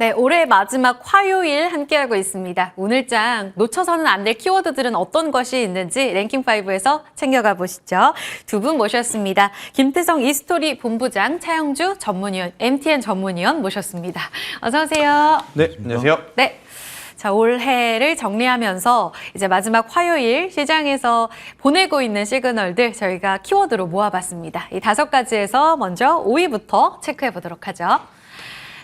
네, 올해 마지막 화요일 함께하고 있습니다. 오늘장 놓쳐서는 안 될 키워드들은 어떤 것이 있는지 랭킹5에서 챙겨가 보시죠. 두 분 모셨습니다. 김태성 이스토리 본부장, 차영주 전문위원, MTN 전문위원 모셨습니다. 어서 오세요. 네, 안녕하세요. 네. 자, 올해를 정리하면서 이제 마지막 화요일 시장에서 보내고 있는 시그널들 저희가 키워드로 모아봤습니다. 이 5가지에서 먼저 5위부터 체크해 보도록 하죠.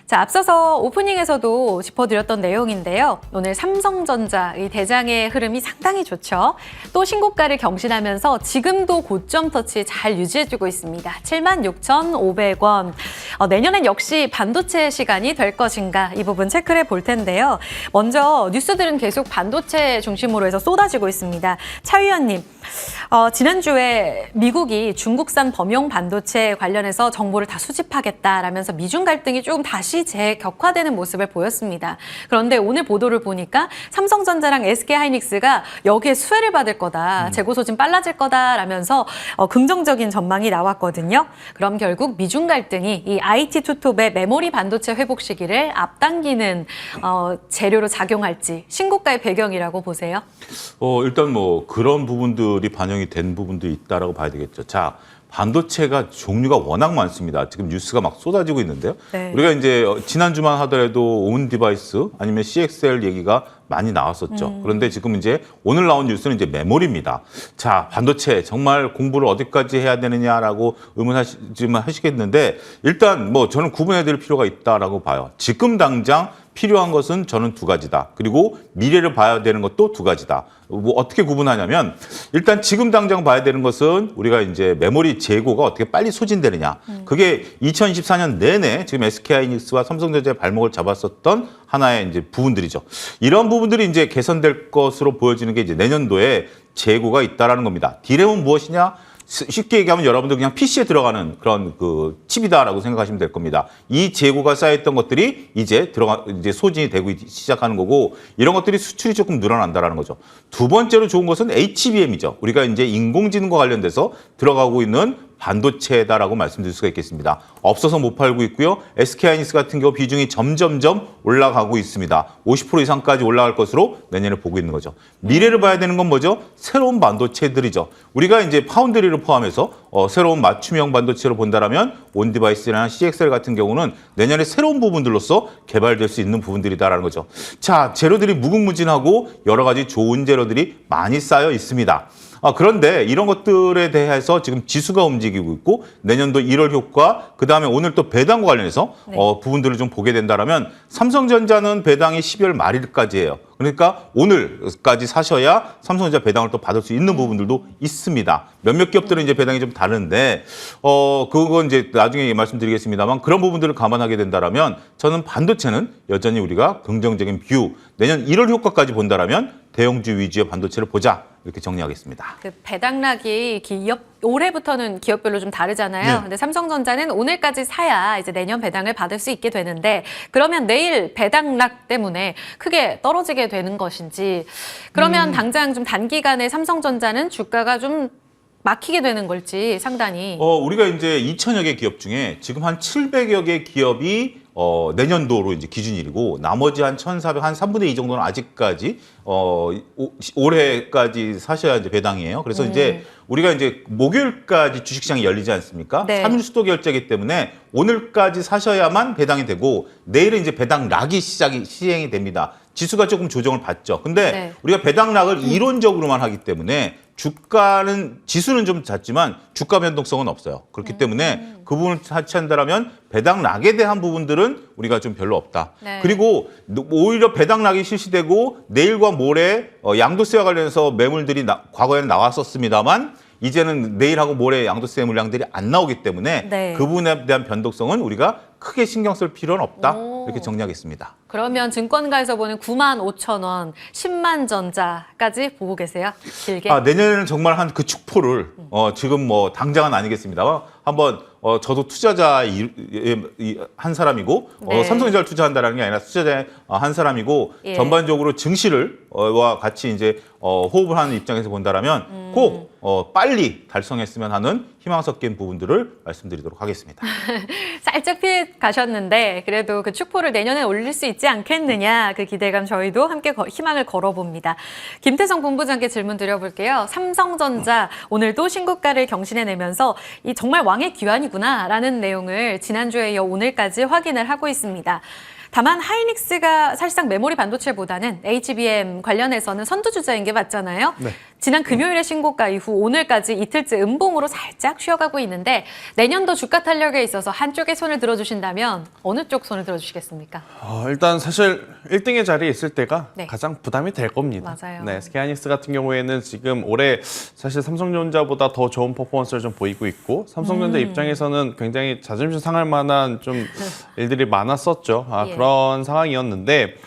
자, 앞서서 오프닝에서도 짚어드렸던 내용인데요. 오늘 삼성전자 이 대장의 흐름이 상당히 좋죠. 또 신고가를 경신하면서 지금도 고점 터치 잘 유지해주고 있습니다. 76,500원. 내년엔 역시 반도체 시간이 될 것인가 이 부분 체크를 해볼 텐데요. 먼저 뉴스들은 계속 반도체 중심으로 해서 쏟아지고 있습니다. 차 위원님, 지난주에 미국이 중국산 범용 반도체 관련해서 정보를 다 수집하겠다라면서 미중 갈등이 조금 다시 재격화되는 모습을 보였습니다. 그런데 오늘 보도를 보니까 삼성전자랑 SK하이닉스가 여기에 수혜를 받을 거다, 재고 소진 빨라질 거다라면서 긍정적인 전망이 나왔거든요. 그럼 결국 미중 갈등이 이 IT 투톱의 메모리 반도체 회복 시기를 앞당기는 재료로 작용할지 신고가의 배경이라고 보세요? 일단 뭐 그런 부분들이 반영이 된 부분도 있다라고 봐야 되겠죠. 자, 반도체가 종류가 워낙 많습니다. 지금 뉴스가 막 쏟아지고 있는데요. 네. 우리가 이제 지난주만 하더라도 온 디바이스 아니면 CXL 얘기가 많이 나왔었죠. 그런데 지금 이제 오늘 나온 뉴스는 이제 메모리입니다. 자, 반도체 정말 공부를 어디까지 해야 되느냐라고 의문하시겠는데 일단 뭐 저는 구분해야 될 필요가 있다라고 봐요. 지금 당장 필요한 것은 저는 2가지다. 그리고 미래를 봐야 되는 것도 2가지다. 뭐 어떻게 구분하냐면 일단 지금 당장 봐야 되는 것은 우리가 이제 메모리 재고가 어떻게 빨리 소진되느냐. 그게 2024년 내내 지금 SK하이닉스와 삼성전자의 발목을 잡았었던 하나의 이제 부분들이죠. 이런 부분들이 이제 개선될 것으로 보여지는 게 이제 내년도에 재고가 있다라는 겁니다. 디램은 무엇이냐? 쉽게 얘기하면 여러분들 그냥 PC에 들어가는 그런 그 칩이다라고 생각하시면 될 겁니다. 이 재고가 쌓였던 것들이 이제 소진이 되고 시작하는 거고 이런 것들이 수출이 조금 늘어난다라는 거죠. 두 번째로 좋은 것은 HBM이죠. 우리가 이제 인공지능과 관련돼서 들어가고 있는 반도체다라고 말씀드릴 수가 있겠습니다. 없어서 못 팔고 있고요. SK하이닉스 같은 경우 비중이 점점점 올라가고 있습니다. 50% 이상까지 올라갈 것으로 내년에 보고 있는 거죠. 미래를 봐야 되는 건 뭐죠? 새로운 반도체들이죠. 우리가 이제 파운드리를 포함해서 새로운 맞춤형 반도체로 본다라면 온디바이스나 CXL 같은 경우는 내년에 새로운 부분들로서 개발될 수 있는 부분들이다라는 거죠. 자, 재료들이 무궁무진하고 여러 가지 좋은 재료들이 많이 쌓여 있습니다. 그런데 이런 것들에 대해서 지금 지수가 움직이고 있고 내년도 1월 효과, 그다음에 오늘 또 배당과 관련해서 부분들을 좀 보게 된다면 삼성전자는 배당이 12월 말일까지예요. 그러니까 오늘까지 사셔야 삼성전자 배당을 또 받을 수 있는 부분들도 있습니다. 몇몇 기업들은 이제 배당이 좀 다른데 그건 이제 나중에 말씀드리겠습니다만 그런 부분들을 감안하게 된다면 저는 반도체는 여전히 우리가 긍정적인 뷰, 내년 1월 효과까지 본다면 대형주 위주의 반도체를 보자. 이렇게 정리하겠습니다. 그 배당락이 올해부터는 기업별로 좀 다르잖아요. 네. 근데 삼성전자는 오늘까지 사야 이제 내년 배당을 받을 수 있게 되는데 그러면 내일 배당락 때문에 크게 떨어지게 되는 것인지 그러면 당장 좀 단기간에 삼성전자는 주가가 좀 막히게 되는 걸지 상당히. 우리가 이제 2천여 개 기업 중에 지금 한 700여 개 기업이 내년도로 이제 기준일이고 나머지 한 1,400, 한 3분의 2 정도는 아직까지 올해까지 사셔야 이제 배당이에요. 그래서 이제 우리가 이제 목요일까지 주식시장이 열리지 않습니까? 네. 3일 수도 결제이기 때문에 오늘까지 사셔야만 배당이 되고 내일은 이제 배당락이 시행이 됩니다. 지수가 조금 조정을 받죠. 근데 우리가 배당락을 이론적으로만 하기 때문에 지수는 좀 잦지만 주가 변동성은 없어요. 그렇기 때문에 그 부분을 차치한다면 배당락에 대한 부분들은 우리가 좀 별로 없다. 네. 그리고 오히려 배당락이 실시되고 내일과 모레 양도세와 관련해서 매물들이 과거에는 나왔었습니다만 이제는 내일하고 모레 양도세 물량들이 안 나오기 때문에 그 부분에 대한 변동성은 우리가 크게 신경 쓸 필요는 없다. 이렇게 정리하겠습니다. 그러면 증권가에서 보는 95,000원, 10만 전자까지 보고 계세요? 길게? 내년에는 정말 한 그 축포를 지금 뭐 당장은 아니겠습니다만 한번 저도 투자자 한 사람이고 삼성전자를 투자한다는 게 아니라 투자자 한 사람이고 전반적으로 증시를 와 같이 이제 호흡을 하는 입장에서 본다라면 꼭 빨리 달성했으면 하는 희망 섞인 부분들을 말씀드리도록 하겠습니다. 살짝 피해 가셨는데 그래도 그 축포를 내년에 올릴 수 있지 않겠느냐 그 기대감 저희도 함께 희망을 걸어봅니다. 김태성 본부장께 질문 드려볼게요. 삼성전자 오늘도 신고가를 경신해내면서 이 정말 왕의 귀환이구나라는 내용을 지난주에 이어 오늘까지 확인을 하고 있습니다. 다만 하이닉스가 사실상 메모리 반도체보다는 HBM 관련해서는 선두주자인 게 맞잖아요. 네. 지난 금요일에 신고가 이후 오늘까지 이틀째 음봉으로 살짝 쉬어가고 있는데 내년도 주가 탄력에 있어서 한쪽에 손을 들어주신다면 어느 쪽 손을 들어주시겠습니까? 일단 사실 1등의 자리에 있을 때가 네. 가장 부담이 될 겁니다. 맞아요. 네, SK하이닉스 같은 경우에는 지금 올해 사실 삼성전자보다 더 좋은 퍼포먼스를 좀 보이고 있고 삼성전자 입장에서는 굉장히 자존심 상할 만한 좀 일들이 많았었죠. 예. 그런 상황이었는데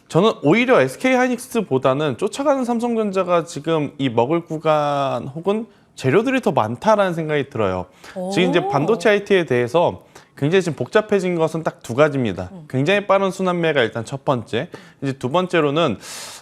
저는 오히려 SK하이닉스보다는 쫓아가는 삼성전자가 지금 이 먹을 구간 혹은 재료들이 더 많다라는 생각이 들어요. 지금 이제 반도체 IT에 대해서 굉장히 지금 복잡해진 것은 딱 두 가지입니다. 굉장히 빠른 순환매가 일단 첫 번째. 이제 두 번째로는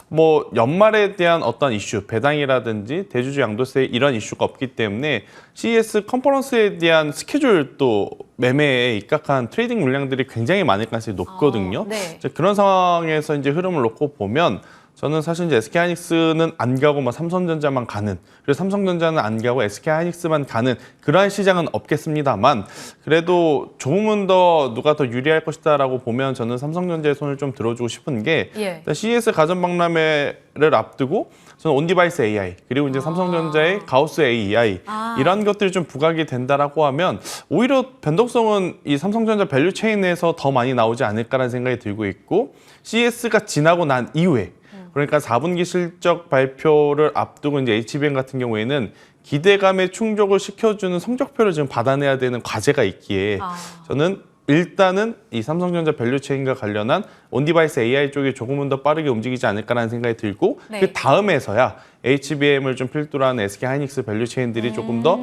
뭐 연말에 대한 어떤 이슈, 배당이라든지 대주주 양도세 이런 이슈가 없기 때문에 CES 컨퍼런스에 대한 스케줄도 매매에 입각한 트레이딩 물량들이 굉장히 많을 가능성이 높거든요. 네. 이제 그런 상황에서 이제 흐름을 놓고 보면 저는 사실 이제 SK하이닉스는 안 가고 막 삼성전자만 가는, 그리고 삼성전자는 안 가고 SK하이닉스만 가는 그러한 시장은 없겠습니다만 그래도 조금은 더 누가 더 유리할 것이다라고 보면 저는 삼성전자의 손을 좀 들어주고 싶은 게 예. CES 가전 박람회를 앞두고 저는 온디바이스 AI 그리고 이제 삼성전자의 가우스 AI 이런 것들이 좀 부각이 된다라고 하면 오히려 변동성은 이 삼성전자 밸류 체인에서 더 많이 나오지 않을까라는 생각이 들고 있고 CES가 지나고 난 이후에 그러니까 4분기 실적 발표를 앞두고 이제 HBM 같은 경우에는 기대감에 충족을 시켜주는 성적표를 지금 받아내야 되는 과제가 있기에 저는 일단은 이 삼성전자 밸류체인과 관련한 온디바이스 AI 쪽이 조금은 더 빠르게 움직이지 않을까라는 생각이 들고 네. 그 다음에서야 HBM을 좀 필두로 하는 SK하이닉스 밸류체인들이 조금 더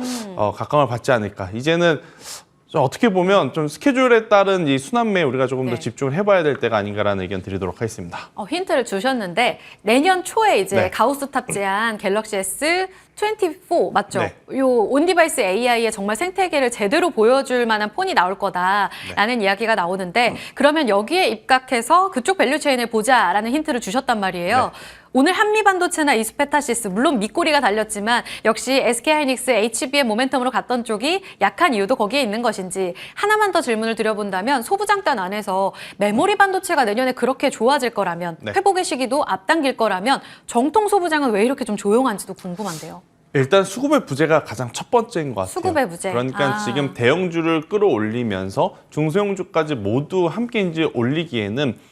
각광을 받지 않을까. 이제는 좀 어떻게 보면 좀 스케줄에 따른 이 순환매에 우리가 조금 더 네. 집중을 해봐야 될 때가 아닌가라는 의견 드리도록 하겠습니다. 힌트를 주셨는데 내년 초에 이제 네. 가우스 탑재한 갤럭시 S24 맞죠? 네. 요 온디바이스 AI의 정말 생태계를 제대로 보여줄 만한 폰이 나올 거다라는 이야기가 나오는데 그러면 여기에 입각해서 그쪽 밸류체인을 보자라는 힌트를 주셨단 말이에요. 네. 오늘 한미반도체나 이스페타시스 물론 밑꼬리가 달렸지만 역시 SK하이닉스 HBM 모멘텀으로 갔던 쪽이 약한 이유도 거기에 있는 것인지 하나만 더 질문을 드려본다면 소부장단 안에서 메모리 반도체가 내년에 그렇게 좋아질 거라면 네. 회복의 시기도 앞당길 거라면 정통 소부장은 왜 이렇게 좀 조용한지도 궁금한데요. 일단 수급의 부재가 가장 첫 번째인 것 같아요. 수급의 부재. 그러니까 아. 지금 대형주를 끌어올리면서 중소형주까지 모두 함께 이제 올리기에는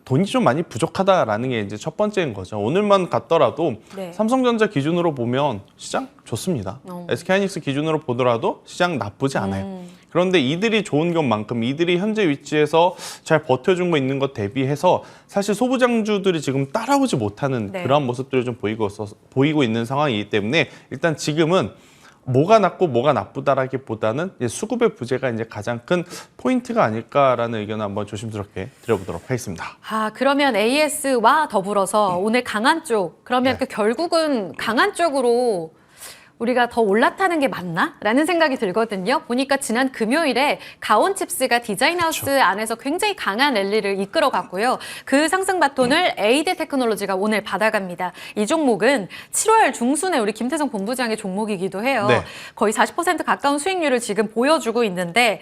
돈이 좀 많이 부족하다라는 게 이제 첫 번째인 거죠. 오늘만 갔더라도 네. 삼성전자 기준으로 보면 시장 좋습니다. SK하이닉스 기준으로 보더라도 시장 나쁘지 않아요. 그런데 이들이 좋은 것만큼 이들이 현재 위치에서 잘 버텨준 거 있는 것 대비해서 사실 소부장주들이 지금 따라오지 못하는 네. 그런 모습들을 좀 보이고 있는 상황이기 때문에 일단 지금은 뭐가 낫고 뭐가 나쁘다라기보다는 이제 수급의 부재가 이제 가장 큰 포인트가 아닐까라는 의견을 한번 조심스럽게 드려보도록 하겠습니다. 그러면 AS와 더불어서 오늘 강한 쪽 그러면 네. 결국은 강한 쪽으로 우리가 더 올라타는 게 맞나? 라는 생각이 들거든요. 보니까 지난 금요일에 가온칩스가 디자인하우스 안에서 굉장히 강한 랠리를 이끌어갔고요. 그 상승 바톤을 에이드 테크놀로지가 오늘 받아갑니다. 이 종목은 7월 중순에 우리 김태성 본부장의 종목이기도 해요. 네. 거의 40% 가까운 수익률을 지금 보여주고 있는데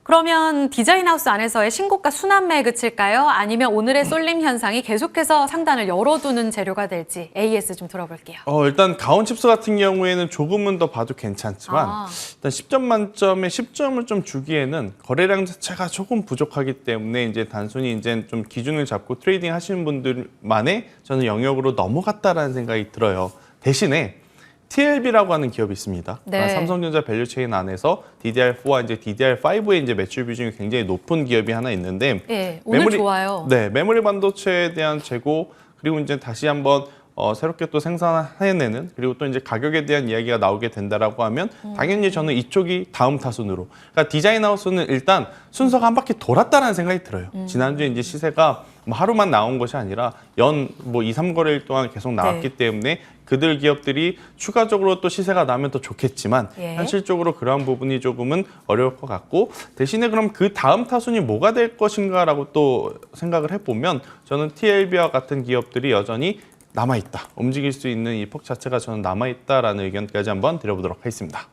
그러면 디자인하우스 안에서의 신고가 순환매에 그칠까요? 아니면 오늘의 쏠림 현상이 계속해서 상단을 열어두는 재료가 될지 AS 좀 들어볼게요. 일단 가온칩스 같은 경우에는 조금은 더 봐도 괜찮지만 일단 10점 만점에 10점을 좀 주기에는 거래량 자체가 조금 부족하기 때문에 이제 단순히 이제 좀 기준을 잡고 트레이딩 하시는 분들만의 저는 영역으로 넘어갔다라는 생각이 들어요. 대신에 TLB라고 하는 기업이 있습니다. 네. 삼성전자 밸류체인 안에서 DDR4와 이제 DDR5의 이제 매출 비중이 굉장히 높은 기업이 하나 있는데 예, 오늘 좋아요. 네, 메모리 반도체에 대한 재고 그리고 이제 다시 한번 새롭게 또 생산해내는 그리고 또 이제 가격에 대한 이야기가 나오게 된다라고 하면 당연히 저는 이쪽이 다음 타순으로. 그러니까 디자인하우스는 일단 순서가 한 바퀴 돌았다라는 생각이 들어요. 지난주에 이제 시세가 뭐 하루만 나온 것이 아니라 연 뭐 2, 3거래일 동안 계속 나왔기 때문에 그들 기업들이 추가적으로 또 시세가 나면 더 좋겠지만 현실적으로 그러한 부분이 조금은 어려울 것 같고 대신에 그럼 그 다음 타순이 뭐가 될 것인가라고 또 생각을 해보면 저는 TLB와 같은 기업들이 여전히 남아있다. 움직일 수 있는 이 폭 자체가 저는 남아있다라는 의견까지 한번 드려보도록 하겠습니다.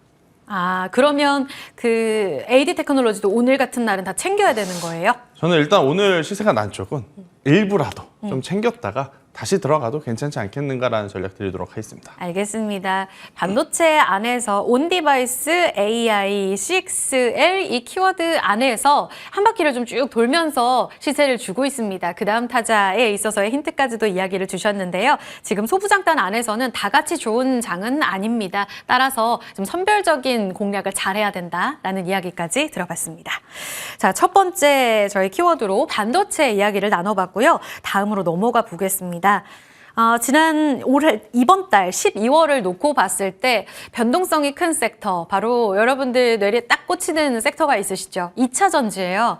아, 그러면 그 AD 테크놀로지도 오늘 같은 날은 다 챙겨야 되는 거예요? 저는 일단 오늘 시세가 난 쪽은 일부라도 좀 챙겼다가 다시 들어가도 괜찮지 않겠는가라는 전략 드리도록 하겠습니다. 알겠습니다. 반도체 안에서 온디바이스, AI, CXL 이 키워드 안에서 한 바퀴를 좀 쭉 돌면서 시세를 주고 있습니다. 그 다음 타자에 있어서의 힌트까지도 이야기를 주셨는데요. 지금 소부장단 안에서는 다 같이 좋은 장은 아닙니다. 따라서 좀 선별적인 공략을 잘해야 된다라는 이야기까지 들어봤습니다. 자, 첫 번째 저희 키워드로 반도체 이야기를 나눠봤고요. 다음으로 넘어가 보겠습니다. 이번 달 12월을 놓고 봤을 때 변동성이 큰 섹터, 바로 여러분들 뇌리에 딱 꽂히는 섹터가 있으시죠? 2차 전지예요.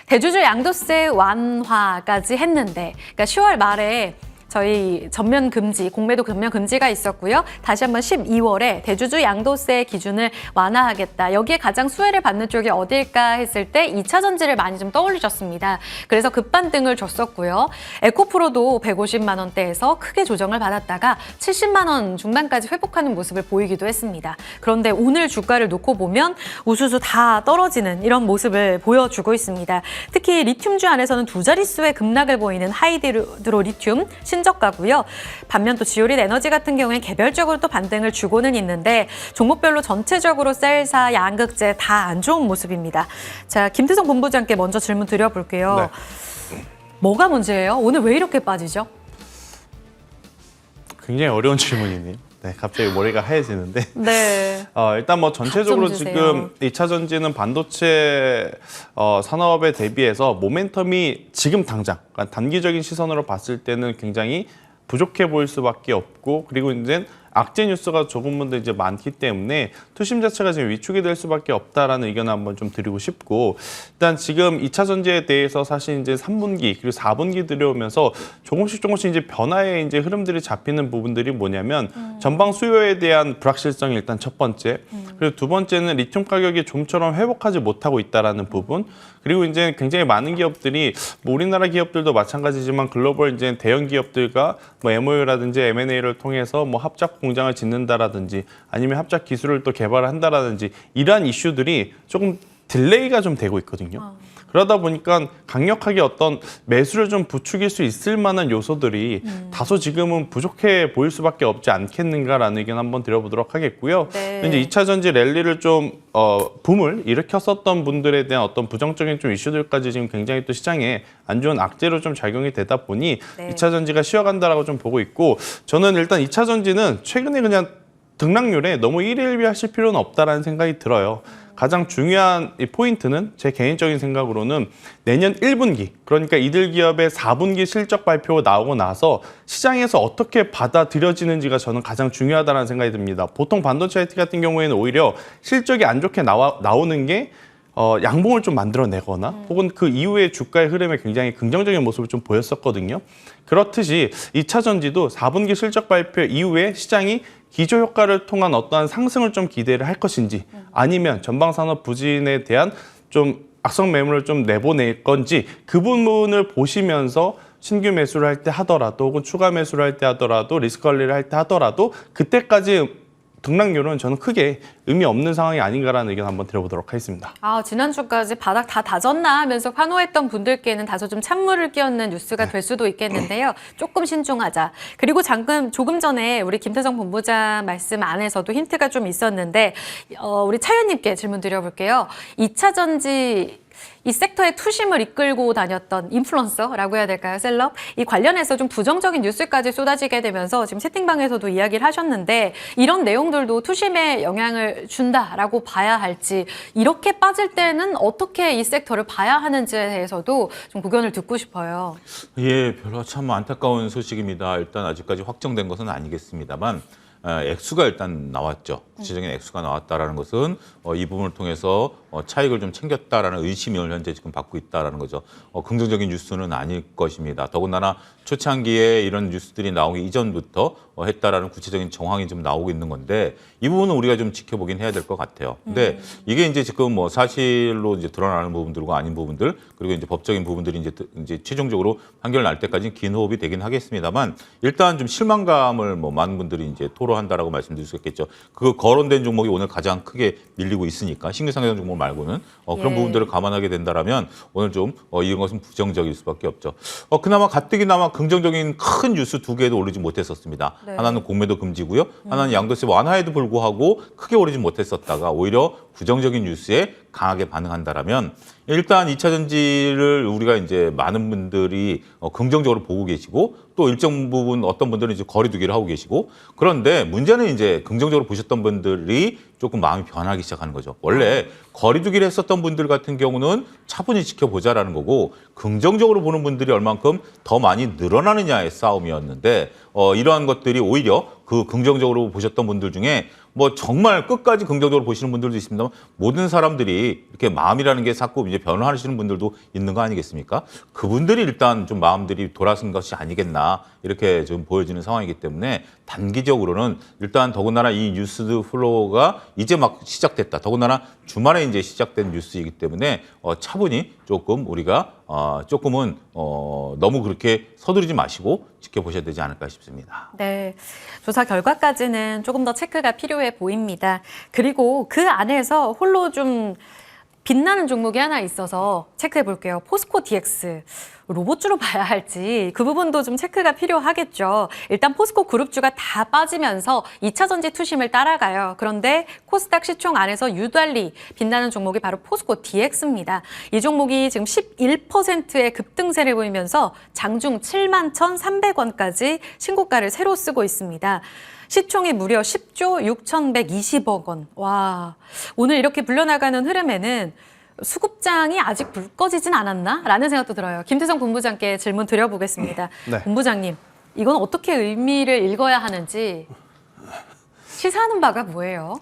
대주주 양도세 완화까지 했는데, 그러니까 10월 말에 저희 전면 금지, 공매도 전면 금지가 있었고요. 다시 한번 12월에 대주주 양도세 기준을 완화하겠다. 여기에 가장 수혜를 받는 쪽이 어딜까 했을 때 2차 전지를 많이 좀 떠올리셨습니다. 그래서 급반등을 줬었고요. 에코프로도 150만 원대에서 크게 조정을 받았다가 70만 원 중반까지 회복하는 모습을 보이기도 했습니다. 그런데 오늘 주가를 놓고 보면 우수수 다 떨어지는 이런 모습을 보여주고 있습니다. 특히 리튬주 안에서는 두 자릿수의 급락을 보이는 하이드로 리튬, 신저가고요. 반면 또 지오릿 에너지 같은 경우에 개별적으로 또 반등을 주고는 있는데 종목별로 전체적으로 셀사, 양극재 다 안 좋은 모습입니다. 자, 김태성 본부장께 먼저 질문 드려볼게요. 네. 뭐가 문제예요? 오늘 왜 이렇게 빠지죠? 굉장히 어려운 질문이네요. 네, 갑자기 머리가 하얘지는데 네. 일단 뭐 전체적으로 답 좀 주세요. 지금 2차 전지는 반도체 산업에 대비해서 모멘텀이 지금 당장 그러니까 단기적인 시선으로 봤을 때는 굉장히 부족해 보일 수밖에 없고 그리고 이제 악재 뉴스가 조금은 더 이제 많기 때문에 투심 자체가 지금 위축이 될 수밖에 없다라는 의견을 한번 좀 드리고 싶고 일단 지금 2차 전지에 대해서 사실 이제 3분기 그리고 4분기 들어오면서 조금씩 이제 변화의 이제 흐름들이 잡히는 부분들이 뭐냐면 전방 수요에 대한 불확실성이 일단 첫 번째 그리고 두 번째는 리튬 가격이 좀처럼 회복하지 못하고 있다라는 부분 그리고 이제 굉장히 많은 기업들이 뭐 우리나라 기업들도 마찬가지지만 글로벌 이제 대형 기업들과 뭐 MOU라든지 M&A를 통해서 뭐 합작 공장을 짓는다라든지 아니면 합작 기술을 또 개발을 한다라든지 이러한 이슈들이 조금 딜레이가 좀 되고 있거든요. 그러다 보니까 강력하게 어떤 매수를 좀 부추길 수 있을 만한 요소들이 다소 지금은 부족해 보일 수밖에 없지 않겠는가라는 의견 한번 드려보도록 하겠고요. 네. 이제 2차 전지 랠리를 좀 붐을 일으켰었던 분들에 대한 어떤 부정적인 좀 이슈들까지 지금 굉장히 또 시장에 안 좋은 악재로 좀 작용이 되다 보니 네. 2차 전지가 쉬어간다라고 좀 보고 있고 저는 일단 2차 전지는 최근에 그냥 등락률에 너무 일일비하실 필요는 없다라는 생각이 들어요. 가장 중요한 이 포인트는 제 개인적인 생각으로는 내년 1분기 그러니까 이들 기업의 4분기 실적 발표가 나오고 나서 시장에서 어떻게 받아들여지는지가 저는 가장 중요하다는 생각이 듭니다. 보통 반도체 IT 같은 경우에는 오히려 실적이 안 좋게 나오는 게 양봉을 좀 만들어내거나 혹은 그 이후에 주가의 흐름에 굉장히 긍정적인 모습을 좀 보였었거든요. 그렇듯이 2차 전지도 4분기 실적 발표 이후에 시장이 기저 효과를 통한 어떠한 상승을 좀 기대를 할 것인지 아니면 전방산업 부진에 대한 좀 악성 매물을 좀 내보낼 건지 그 부분을 보시면서 신규 매수를 할 때 하더라도 혹은 추가 매수를 할 때 하더라도 리스크 관리를 할 때 하더라도 그때까지 등락률은 저는 크게 의미 없는 상황이 아닌가라는 의견 한번 드려보도록 하겠습니다. 지난주까지 바닥 다 다졌나 하면서 환호했던 분들께는 다소 좀 찬물을 끼얹는 뉴스가 될 수도 있겠는데요. 조금 신중하자. 그리고 조금 전에 우리 김태성 본부장 말씀 안에서도 힌트가 좀 있었는데 우리 차연님께 질문 드려볼게요. 2차 전지 이 섹터의 투심을 이끌고 다녔던 인플루언서라고 해야 될까요? 셀럽? 이 관련해서 좀 부정적인 뉴스까지 쏟아지게 되면서 지금 채팅방에서도 이야기를 하셨는데 이런 내용들도 투심에 영향을 준다라고 봐야 할지 이렇게 빠질 때는 어떻게 이 섹터를 봐야 하는지에 대해서도 좀 고견을 듣고 싶어요. 예, 별로 참 안타까운 소식입니다. 일단 아직까지 확정된 것은 아니겠습니다만 액수가 일단 나왔죠. 구체적인 액수가 나왔다라는 것은 이 부분을 통해서 차익을 좀 챙겼다라는 의심을 현재 지금 받고 있다라는 거죠. 긍정적인 뉴스는 아닐 것입니다. 더군다나 초창기에 이런 뉴스들이 나오기 이전부터 했다라는 구체적인 정황이 좀 나오고 있는 건데 이 부분은 우리가 좀 지켜보긴 해야 될 것 같아요. 근데 이게 이제 지금 뭐 사실로 이제 드러나는 부분들과 아닌 부분들 그리고 이제 법적인 부분들이 이제 최종적으로 판결 날 때까지 긴 호흡이 되긴 하겠습니다만 일단 좀 실망감을 뭐 많은 분들이 이제 토로한다라고 말씀드릴 수 있겠죠. 그 거론된 종목이 오늘 가장 크게 밀리고 있으니까 신규 상장 종목 말고는 그런 예. 부분들을 감안하게 된다라면 오늘 좀 이런 것은 부정적일 수밖에 없죠. 그나마 가뜩이나마 긍정적인 큰 뉴스 두 개도 올리지 못했었습니다. 네. 하나는 공매도 금지고요. 하나는 양도세 완화에도 불구하고 크게 오르지 못했었다가 오히려 부정적인 뉴스에 강하게 반응한다라면 일단 2차 전지를 우리가 이제 많은 분들이 긍정적으로 보고 계시고 또 일정 부분 어떤 분들은 이제 거리두기를 하고 계시고 그런데 문제는 이제 긍정적으로 보셨던 분들이 조금 마음이 변하기 시작하는 거죠. 원래 거리두기를 했었던 분들 같은 경우는 차분히 지켜보자라는 거고 긍정적으로 보는 분들이 얼만큼 더 많이 늘어나느냐의 싸움이었는데 이러한 것들이 오히려 그 긍정적으로 보셨던 분들 중에 뭐 정말 끝까지 긍정적으로 보시는 분들도 있습니다만 모든 사람들이 이렇게 마음이라는 게 자꾸 이제 변화하시는 분들도 있는 거 아니겠습니까? 그분들이 일단 좀 마음들이 돌아선 것이 아니겠나 이렇게 좀 보여지는 상황이기 때문에 단기적으로는 일단 더군다나 이 뉴스 플로우가 이제 막 시작됐다. 더군다나 주말에 이제 시작된 뉴스이기 때문에 차분히 조금 우리가 조금은 너무 그렇게 서두르지 마시고 지켜보셔야 되지 않을까 싶습니다. 네, 조사 결과까지는 조금 더 체크가 필요해 보입니다. 그리고 그 안에서 홀로 좀 빛나는 종목이 하나 있어서 체크해 볼게요. 포스코 DX. 로봇주로 봐야 할지 그 부분도 좀 체크가 필요하겠죠. 일단 포스코 그룹주가 다 빠지면서 2차 전지 투심을 따라가요. 그런데 코스닥 시총 안에서 유달리 빛나는 종목이 바로 포스코 DX입니다. 이 종목이 지금 11%의 급등세를 보이면서 장중 71,300원까지 신고가를 새로 쓰고 있습니다. 시총이 무려 10조 6,120억 원. 와, 오늘 이렇게 불려나가는 흐름에는 수급장이 아직 불 꺼지진 않았나? 라는 생각도 들어요. 김태성 본부장께 질문 드려보겠습니다. 네. 본부장님, 이건 어떻게 의미를 읽어야 하는지 시사하는 바가 뭐예요?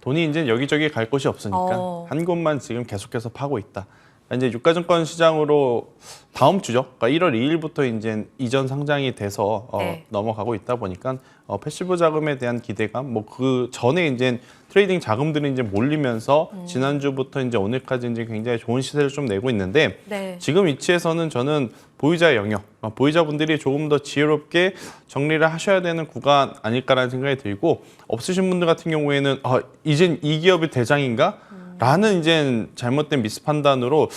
돈이 이제 여기저기 갈 곳이 없으니까 한 곳만 지금 계속해서 파고 있다. 이제 유가증권 시장으로 다음 주죠. 그러니까 1월 2일부터 이제 이전 상장이 돼서 네. 넘어가고 있다 보니까 패시브 자금에 대한 기대감, 뭐 그 전에 이제 트레이딩 자금들이 이제 몰리면서 지난주부터 이제 오늘까지 이제 굉장히 좋은 시세를 좀 내고 있는데 네. 지금 위치에서는 저는 보유자 영역, 보유자분들이 조금 더 지혜롭게 정리를 하셔야 되는 구간 아닐까라는 생각이 들고 없으신 분들 같은 경우에는 이젠 이 기업이 대장인가? 라는 이제 잘못된 미스 판단으로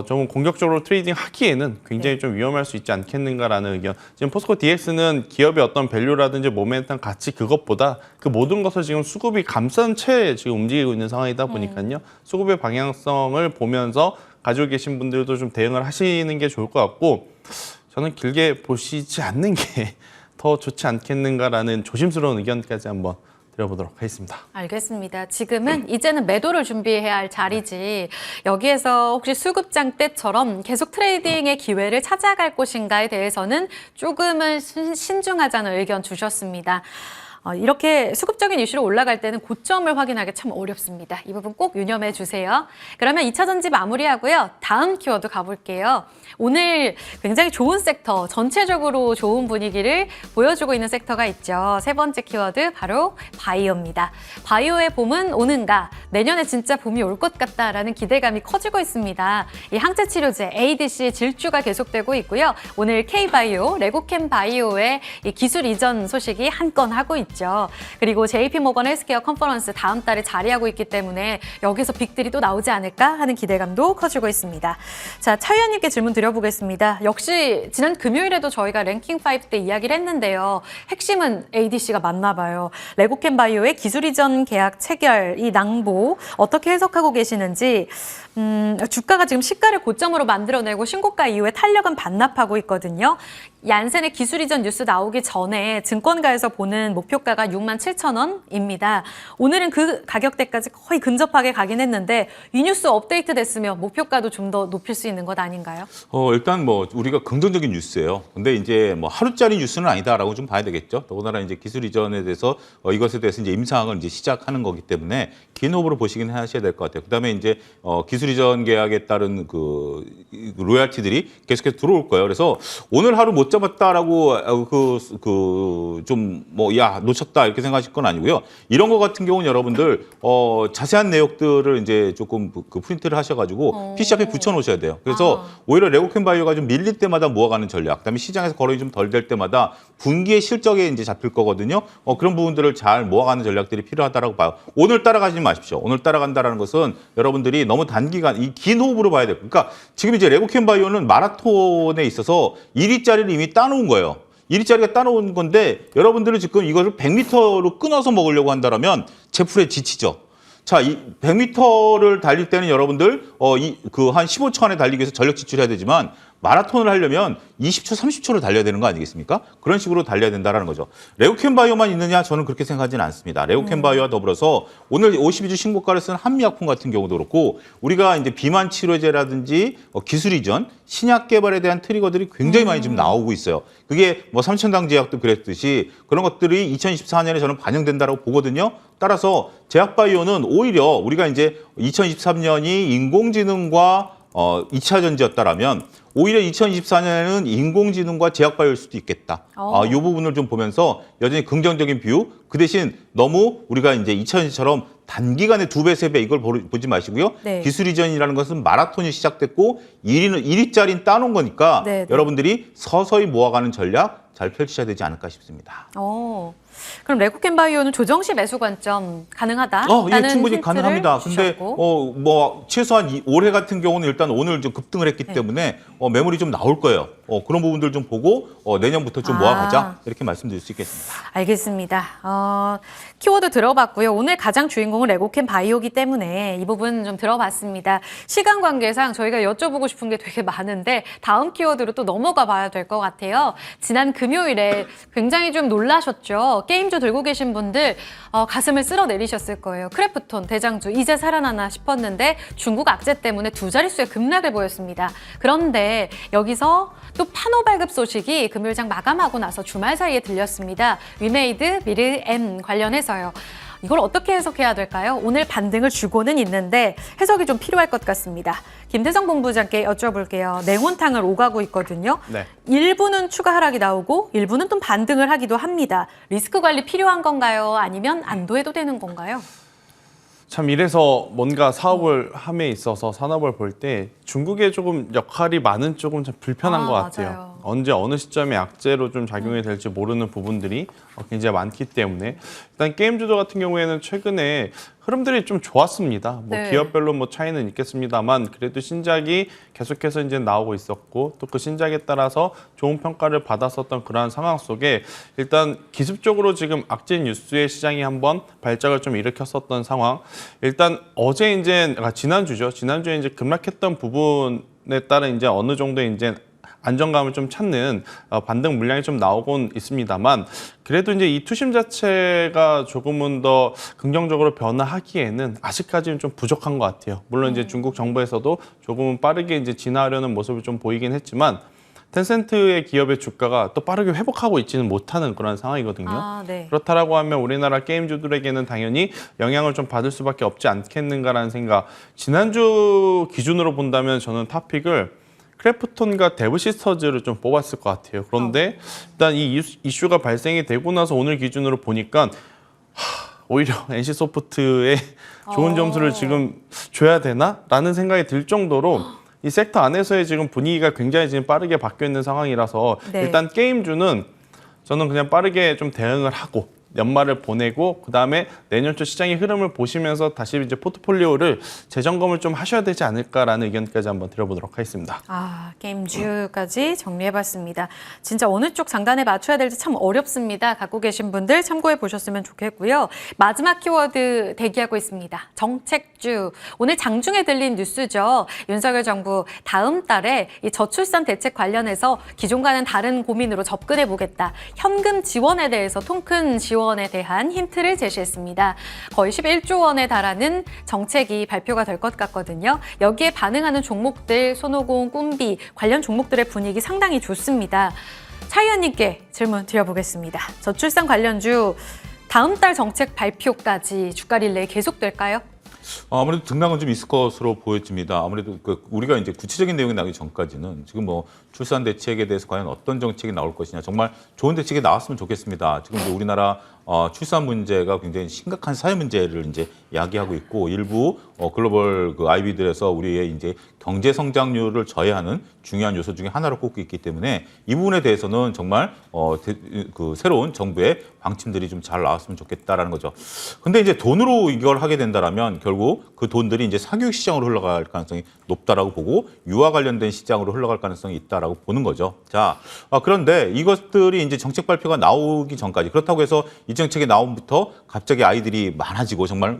좀 공격적으로 트레이딩 하기에는 굉장히 좀 위험할 수 있지 않겠는가라는 의견. 지금 포스코 DX는 기업의 어떤 밸류라든지 모멘텀 가치 그것보다 그 모든 것을 지금 수급이 감싼 채 지금 움직이고 있는 상황이다 보니까요. 수급의 방향성을 보면서 가지고 계신 분들도 좀 대응을 하시는 게 좋을 것 같고 저는 길게 보시지 않는 게 더 좋지 않겠는가라는 조심스러운 의견까지 한번 드려보도록 하겠습니다. 알겠습니다. 지금은 이제는 매도를 준비해야 할 자리지 여기에서 혹시 수급장 때처럼 계속 트레이딩의 기회를 찾아갈 것인가에 대해서는 조금은 신중하자는 의견 주셨습니다. 이렇게 수급적인 이슈로 올라갈 때는 고점을 확인하기 참 어렵습니다. 이 부분 꼭 유념해 주세요. 그러면 2차 전지 마무리하고요. 다음 키워드 가볼게요. 오늘 굉장히 좋은 섹터, 전체적으로 좋은 분위기를 보여주고 있는 섹터가 있죠. 세 번째 키워드 바로 바이오입니다. 바이오의 봄은 오는가? 내년에 진짜 봄이 올 것 같다라는 기대감이 커지고 있습니다. 이 항체 치료제 ADC 질주가 계속되고 있고요. 오늘 K바이오, 레고캠 바이오의 이 기술 이전 소식이 한 건 하고 있죠. 있죠. 그리고 JP모건 헬스케어 컨퍼런스 다음 달에 자리하고 있기 때문에 여기서 빅들이 또 나오지 않을까 하는 기대감도 커지고 있습니다. 자, 차 의원님께 질문 드려보겠습니다. 역시 지난 금요일에도 저희가 랭킹 5 때 이야기를 했는데요. 핵심은 ADC가 맞나 봐요. 레고캠 바이오의 기술 이전 계약 체결, 이 낭보 어떻게 해석하고 계시는지. 주가가 지금 시가를 고점으로 만들어내고 신고가 이후에 탄력은 반납하고 있거든요. 얀센의 기술 이전 뉴스 나오기 전에 증권가에서 보는 목표가가 67,000원입니다. 오늘은 그 가격대까지 거의 근접하게 가긴 했는데 이 뉴스 업데이트 됐으면 목표가도 좀 더 높일 수 있는 것 아닌가요? 일단 뭐 우리가 긍정적인 뉴스예요. 근데 이제 뭐 하루짜리 뉴스는 아니다라고 좀 봐야 되겠죠. 더군다나 이제 기술 이전에 대해서 이것에 대해서 이제 임상을 이제 시작하는 거기 때문에 긴 호흡으로 보시긴 하셔야 될 것 같아요. 그다음에 이제 기술 이전 계약에 따른 그 로열티들이 계속해서 들어올 거예요. 그래서 오늘 하루 못 잡았다라고 좀 뭐 야 놓쳤다 이렇게 생각하실 건 아니고요. 이런 거 같은 경우는 여러분들 자세한 내역들을 이제 조금 그 프린트를 하셔가지고 PC 앞에 붙여놓으셔야 돼요. 그래서 오히려 레고캠 바이오가 좀 밀릴 때마다 모아가는 전략, 그다음에 시장에서 거래이 좀 덜 될 때마다 분기의 실적에 이제 잡힐 거거든요. 그런 부분들을 잘 모아가는 전략들이 필요하다라고 봐요. 오늘 따라가지 마십시오. 오늘 따라간다라는 것은 여러분들이 너무 단기간 이 긴 호흡으로 봐야 돼요. 그러니까 지금 이제 레고캠 바이오는 마라톤에 있어서 1위짜리를 이미 따놓은 거예요. 1위짜리가 따놓은 건데 여러분들은 지금 이거를 100m로 끊어서 먹으려고 한다면 제풀에 지치죠. 자, 이 100m를 달릴 때는 여러분들 한 15초 안에 달리기 위해서 전력 지출해야 되지만 마라톤을 하려면 20초, 30초를 달려야 되는 거 아니겠습니까? 그런 식으로 달려야 된다는 거죠. 레고캠 바이오만 있느냐? 저는 그렇게 생각하지는 않습니다. 레고캠 바이오와 더불어서 오늘 52주 신고가를 쓴 한미약품 같은 경우도 그렇고 우리가 이제 비만 치료제라든지 기술 이전, 신약 개발에 대한 트리거들이 굉장히 많이 지금 나오고 있어요. 그게 뭐 삼천당 제약도 그랬듯이 그런 것들이 2024년에 저는 반영된다고 보거든요. 따라서 제약바이오는 오히려 우리가 이제 2023년이 인공지능과 2차 전지였다라면 오히려 2024년에는 인공지능과 제약바이오일 수도 있겠다. 이 부분을 좀 보면서 여전히 긍정적인 뷰. 그 대신 너무 우리가 이제 2000년처럼 단기간에 2배, 3배 이걸 보지 마시고요. 네. 기술 이전이라는 것은 마라톤이 시작됐고 1위짜리는 따놓은 거니까 네, 네. 여러분들이 서서히 모아가는 전략 잘 펼치셔야 되지 않을까 싶습니다. 그럼 레고캠 바이오는 조정 시 매수 관점 가능하다? 예, 충분히 가능합니다. 근데 뭐 최소한 올해 같은 경우는 일단 오늘 좀 급등을 했기 때문에 매물이 좀 나올 거예요. 그런 부분들 좀 보고 내년부터 좀 모아가자 이렇게 말씀드릴 수 있겠습니다. 알겠습니다. 키워드 들어봤고요. 오늘 가장 주인공은 레고캠 바이오기 때문에 이 부분 좀 들어봤습니다. 시간 관계상 저희가 여쭤보고 싶은 게 되게 많은데 다음 키워드로 또 넘어가 봐야 될 것 같아요. 지난 금요일에 굉장히 좀 놀라셨죠. 게임주 들고 계신 분들 가슴을 쓸어내리셨을 거예요. 크래프톤 대장주 이제 살아나나 싶었는데 중국 악재 때문에 두 자릿수의 급락을 보였습니다. 그런데 여기서 또 판호 발급 소식이 금요일장 마감하고 나서 주말 사이에 들렸습니다. 위메이드, 미르 M 관련해서요. 이걸 어떻게 해석해야 될까요? 오늘 반등을 주고는 있는데 해석이 좀 필요할 것 같습니다. 김대성 본부장께 여쭤볼게요. 냉온탕을 오가고 있거든요. 네. 일부는 추가 하락이 나오고 일부는 또 반등을 하기도 합니다. 리스크 관리 필요한 건가요? 아니면 안도해도 되는 건가요? 참 이래서 뭔가 사업을 함에 있어서 산업을 볼 때 중국의 조금 역할이 많은 쪽은 좀 불편한 것 같아요. 맞아요. 언제 어느 시점에 악재로 좀 작용이 될지 모르는 부분들이 굉장히 많기 때문에 일단 게임주도 같은 경우에는 최근에 흐름들이 좀 좋았습니다. 뭐 네. 기업별로 뭐 차이는 있겠습니다만 그래도 신작이 계속해서 이제 나오고 있었고 또 그 신작에 따라서 좋은 평가를 받았었던 그러한 상황 속에 일단 기습적으로 지금 악재 뉴스의 시장이 한번 발작을 좀 일으켰었던 상황. 일단 어제 이제 지난주에 이제 급락했던 부분에 따른 이제 어느 정도 이제 안정감을 좀 찾는 반등 물량이 좀 나오곤 있습니다만 그래도 이제 이 투심 자체가 조금은 더 긍정적으로 변화하기에는 아직까지는 좀 부족한 것 같아요. 물론 이제 중국 정부에서도 조금은 빠르게 이제 진화하려는 모습을 좀 보이긴 했지만 텐센트의 기업의 주가가 또 빠르게 회복하고 있지는 못하는 그런 상황이거든요. 네. 그렇다라고 하면 우리나라 게임주들에게는 당연히 영향을 좀 받을 수밖에 없지 않겠는가라는 생각. 지난주 기준으로 본다면 저는 탑픽을 크래프톤과 데브시스터즈를 좀 뽑았을 것 같아요. 그런데 일단 이 이슈가 발생이 되고 나서 오늘 기준으로 보니까 오히려 NC소프트에 좋은 점수를 지금 줘야 되나? 라는 생각이 들 정도로 이 섹터 안에서의 지금 분위기가 굉장히 지금 빠르게 바뀌어 있는 상황이라서 네. 일단 게임주는 저는 그냥 빠르게 좀 대응을 하고 연말을 보내고 그다음에 내년 초 시장의 흐름을 보시면서 다시 이제 포트폴리오를 재점검을 좀 하셔야 되지 않을까라는 의견까지 한번 드려보도록 하겠습니다. 게임주까지 정리해봤습니다. 진짜 어느 쪽 장단에 맞춰야 될지 참 어렵습니다. 갖고 계신 분들 참고해 보셨으면 좋겠고요. 마지막 키워드 대기하고 있습니다. 정책주. 오늘 장중에 들린 뉴스죠. 윤석열 정부 다음 달에 이 저출산 대책 관련해서 기존과는 다른 고민으로 접근해 보겠다. 현금 지원에 대해서 통큰 지원에 대한 힌트를 제시했습니다. 거의 11조 원에 달하는 정책이 발표가 될 것 같거든요. 여기에 반응하는 종목들, 손오공, 꿈비 관련 종목들의 분위기 상당히 좋습니다. 차 의원님께 질문 드려보겠습니다. 저출산 관련주 다음 달 정책 발표까지 주가 릴레이 계속될까요? 아무래도 등락은 좀 있을 것으로 보여집니다. 아무래도 우리가 이제 구체적인 내용이 나오기 전까지는 지금 뭐 출산 대책에 대해서 과연 어떤 정책이 나올 것이냐, 정말 좋은 대책이 나왔으면 좋겠습니다. 지금 이제 우리나라 출산 문제가 굉장히 심각한 사회 문제를 이제 이야기하고 있고, 일부 글로벌 IB들에서 우리의 이제 경제 성장률을 저해하는 중요한 요소 중에 하나로 꼽고 있기 때문에 이 부분에 대해서는 정말 새로운 정부의 방침들이 좀 잘 나왔으면 좋겠다라는 거죠. 근데 이제 돈으로 이걸 하게 된다라면 결국 그 돈들이 이제 사교육 시장으로 흘러갈 가능성이 높다라고 보고, 유아 관련된 시장으로 흘러갈 가능성이 있다라고 보는 거죠. 자, 그런데 이것들이 이제 정책 발표가 나오기 전까지, 그렇다고 해서 이 정책이 나옴부터 갑자기 아이들이 많아지고 정말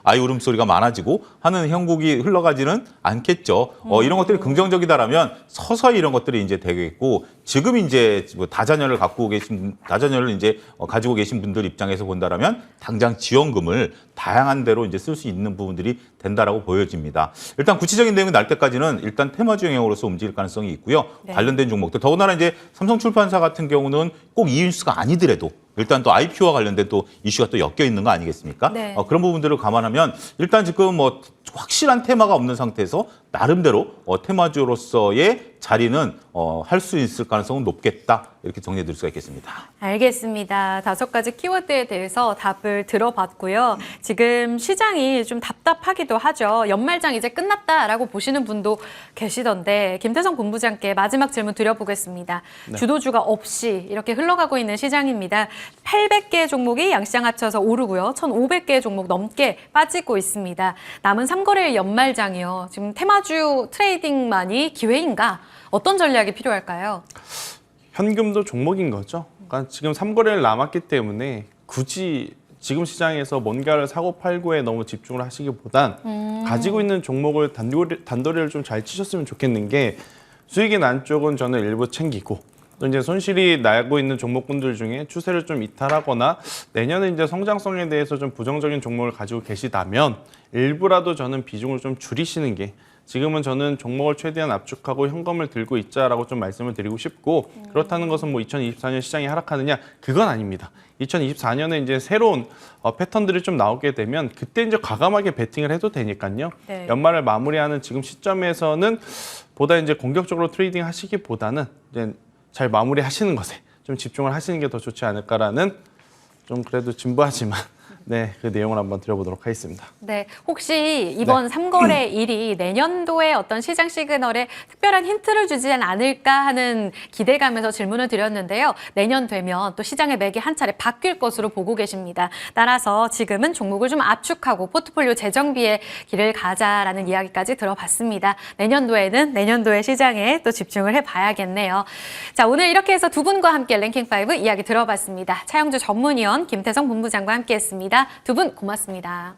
아이 울음소리가 많아지고 하는 형국이 흘러가지는 않겠죠. 이런 것들이 긍정적이다라면 서서히 이런 것들이 이제 되겠고, 지금 이제 다자녀를 가지고 계신 분들 입장에서 본다라면 당장 지원금을 다양한 데로 이제 쓸 수 있는 부분들이 된다라고 보여집니다. 일단 구체적인 내용이 날 때까지는 일단 테마주 영역으로서 움직일 가능성이 있고요. 네. 관련된 종목들, 더군다나 이제 삼성출판사 같은 경우는 꼭 이 뉴스가 아니더라도 일단 또 IPO와 관련된 또 이슈가 또 엮여 있는 거 아니겠습니까? 네. 그런 부분들을 감안하면 일단 지금 뭐 확실한 테마가 없는 상태에서 나름대로 테마주로서의 자리는 할 수 있을 가능성은 높겠다, 이렇게 정리해 드릴 수가 있겠습니다. 알겠습니다. 5가지 키워드에 대해서 답을 들어봤고요. 지금 시장이 좀 답답하기도 하죠. 연말장 이제 끝났다라고 보시는 분도 계시던데, 김태성 본부장께 마지막 질문 드려보겠습니다. 네. 주도주가 없이 이렇게 흘러가고 있는 시장입니다. 800개 종목이 양시장 합쳐서 오르고요. 1,500개 종목 넘게 빠지고 있습니다. 남은 3거래일 연말장이요. 지금 테마주 트레이딩만이 기회인가? 어떤 전략이 필요할까요? 현금도 종목인 거죠. 그러니까 지금 3거래일 남았기 때문에 굳이 지금 시장에서 뭔가를 사고 팔고에 너무 집중을 하시기보단 가지고 있는 종목을 단도리를 좀 잘 치셨으면 좋겠는 게, 수익이 난 쪽은 저는 일부 챙기고, 또 이제 손실이 나고 있는 종목군들 중에 추세를 좀 이탈하거나 내년에 이제 성장성에 대해서 좀 부정적인 종목을 가지고 계시다면 일부라도 저는 비중을 좀 줄이시는 게, 지금은 저는 종목을 최대한 압축하고 현금을 들고 있자라고 좀 말씀을 드리고 싶고, 그렇다는 것은 뭐 2024년 시장이 하락하느냐, 그건 아닙니다. 2024년에 이제 새로운 패턴들이 좀 나오게 되면 그때 이제 과감하게 베팅을 해도 되니까요. 네. 연말을 마무리하는 지금 시점에서는 보다 이제 공격적으로 트레이딩 하시기보다는 이제 잘 마무리하시는 것에 좀 집중을 하시는 게 더 좋지 않을까라는, 좀 그래도 진부하지만 네, 그 내용을 한번 드려보도록 하겠습니다. 네, 혹시 이번 3거래일이 내년도의 어떤 시장 시그널에 특별한 힌트를 주지는 않을까 하는 기대감에서 질문을 드렸는데요. 내년 되면 또 시장의 맥이 한 차례 바뀔 것으로 보고 계십니다. 따라서 지금은 종목을 좀 압축하고 포트폴리오 재정비의 길을 가자라는 이야기까지 들어봤습니다. 내년도에는 내년도의 시장에 또 집중을 해봐야겠네요. 자, 오늘 이렇게 해서 두 분과 함께 랭킹5 이야기 들어봤습니다. 차영주 전문위원, 김태성 본부장과 함께했습니다. 두 분 고맙습니다.